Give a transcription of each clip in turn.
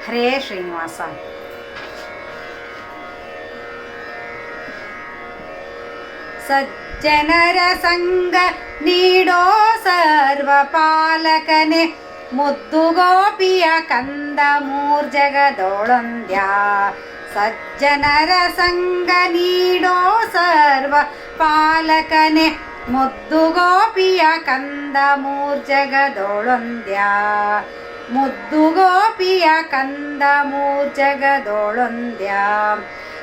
ಹರೇ ಶ್ರೀನಿವಾಸ. ಸಜ್ಜನರ ಸಂಗ ನೀಡೋ ಸರ್ವಪಾಲಕನೆ, ಮುದ್ದು ಗೋಪಿಯ ಕಂದ ಮೂರ್ಜಗದೊಳೊಂದ್ಯ. ಸಜ್ಜನರ ಸಂಗ ನೀಡೋ ಸರ್ವ ಪಾಲಕನೆ, ಮುದ್ದು ಗೋಪಿಯ ಕಂದ ಮೂರ್ಜಗದೊಳೊಂದ್ಯ. ಮುದ್ದು ಗೋಪಿಯ ಕಂದ ಮೂರ್ಜಗದೊಳೊಂದ್ಯ.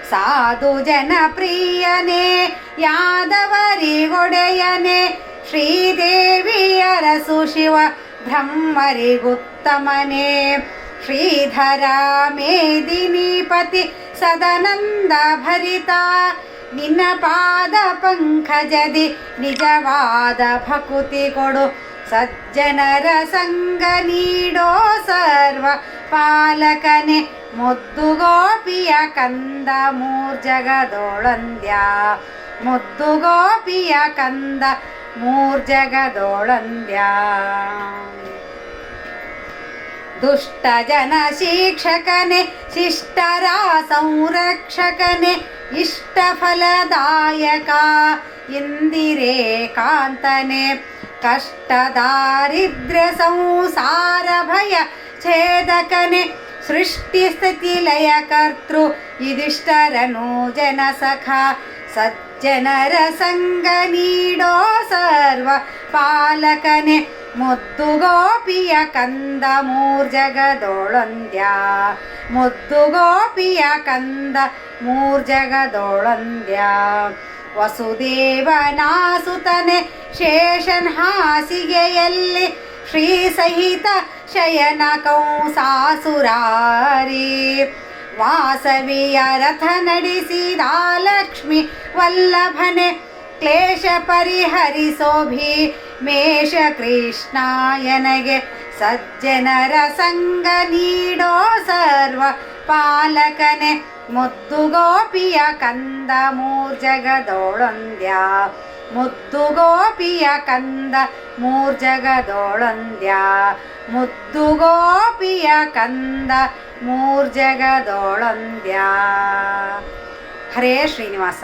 ಸಾಧು ಜನಪ್ರಿಯನೇ ಯಾದವರಿಗೊಡೆಯನೇ, ಶ್ರೀದೇವಿಯರಸು ಶಿವ ಬ್ರಹ್ಮರಿಗುತ್ತಮನೇ. ಶ್ರೀಧರ ಮೇದಿನಿಪತಿ ಸದನಂದ ಭರಿತ, ನಿನ್ನ ಪಾದ ಪಂಕಜದಿ ನಿಜವಾದ ಭಕುತಿ ಕೊಡು. ಸಜ್ಜನರ ಸಂಗ ನೀಡೋ ಸರ್ವ ಪಾಲಕನೆ, ಮುದ್ದು ಗೋಪಿಯ ಕಂದ ಮೂರ್ಜಗದೊಳೊಂದ್ಯ. ಮುದ್ದು ಗೋಪಿಯ ಕಂದ ಮೂರ್ಜಗದೊಳೊಂದ್ಯ. ದುಷ್ಟ ಜನ ಶಿಕ್ಷಕನೆ, ಶಿಷ್ಟರ ಸಂರಕ್ಷಕನೆ, ಇಷ್ಟ ಫಲದಾಯಕ ಇಂದಿರೇಕಾಂತನೆ. ಕಷ್ಟ ದಾರಿದ್ರ್ಯ ಸಂಸಾರ ಭಯ ಛೇದಕನೆ, ಸೃಷ್ಟಿ ಸ್ಥಿತಿ ಲಯ ಕರ್ತೃ ಯುಧಿಷ್ಠರನು ಜನ ಸಖ. ಸಜ್ಜನರ ಸಂಗ ನೀಡೋ ಸರ್ವ ಪಾಲಕನೆ, ಮುದ್ದು ಗೋಪಿಯ ಕಂದ ಮೂರ್ಜಗದೊಳೊಂದ್ಯ. ಮುದ್ದು ಗೋಪಿಯ ಕಂದ ಮೂರ್ಜಗದೊಳೊಂದ್ಯ. ವಸುದೇವನಾಸುತನೆ ಶೇಷನ್ ಹಾಸಿಗೆಯಲ್ಲಿ, ಶ್ರೀ ಸಹಿತ ಶಯನ ಕಂಸಾಸುರಾರಿ. ವಾಸವಿಯ ರಥ ನಡೆಸಿದ ಲಕ್ಷ್ಮಿ ವಲ್ಲಭನೆ, ಕ್ಲೇಶ ಪರಿಹರಿಸೋ ಭೀಮೇಶ ಕೃಷ್ಣಾಯನಗೆ. ಸಜ್ಜನರ ಸಂಗ ನೀಡೋ ಸರ್ವ ಪಾಲಕನೆ, ಮುದ್ದು ಗೋಪಿಯ ಕಂದ ಮೂರ್ಜಗದೊಳೊಂದ್ಯ. ಮುದ್ದು ಗೋಪಿಯ ಕಂದ ಮೂರ್ಜಗದೊಳೊಂದ್ಯ. ಮುದ್ದು ಗೋಪಿಯ ಕಂದ ಮೂರ್ಜಗದೊಳೊಂದ್ಯ. ಹರೇ ಶ್ರೀನಿವಾಸ.